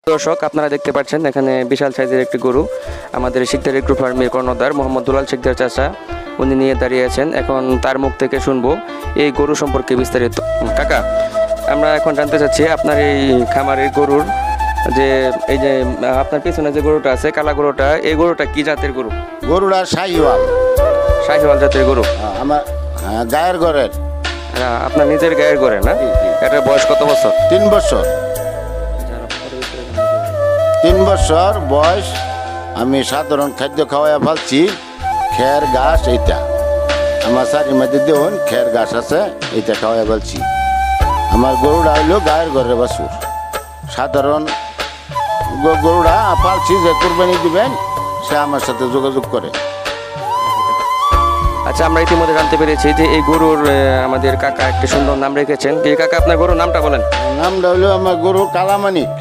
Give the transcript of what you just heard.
দর্শক আপনারা দেখতে পাচ্ছেন এখানে বিশাল সাইজের একটি গরু আমাদের শিকদার এগ্রো ফার্মের কর্ণধার মোহাম্মদ দুলাল শিকদার চাচা উনি নিয়ে দাঁড়িয়ে আছেন। এখন তার মুখ থেকে শুনবো এই গরু সম্পর্কে বিস্তারিত। কাকা, আমরা এখন জানতে চাচ্ছি আপনার এই খামারের গরুর যে এই যে আপনার পিছনে যে গরুটা আছে কালা গরুটা, এই গরুটা কি জাতের গরু? গরুটা শাহিওয়াল। শাহিওয়াল জাতের গরু। আমার গায়ের ঘরের। আপনার নিজের গায়ের গরে না? জি। এটার বয়স কত বছর? 3 বছর। 3 বছর বয়স। আমি সাধারণ খাদ্য খাওয়াইয়া ফেলছি, খের ঘাস। এইটা আমার চারির মধ্যে দেখুন খের ঘাস আছে, এইটা খাওয়াইয়া ফেলছি। আমার গরুটা হইলো গায়ের ঘরের বাছুর। সাধারণ গরুটা পালছি, যে কোরবানি দিবেন সে আমার সাথে যোগাযোগ করে। আচ্ছা, আমরা ইতিমধ্যে জানতে পেরেছি যে এই গরুর আমাদের কাকা একটি সুন্দর নাম রেখেছেন। কি কাকা, আপনার গরুর নামটা বলেন? নামটা হইলো আমার গরু কালামানিক।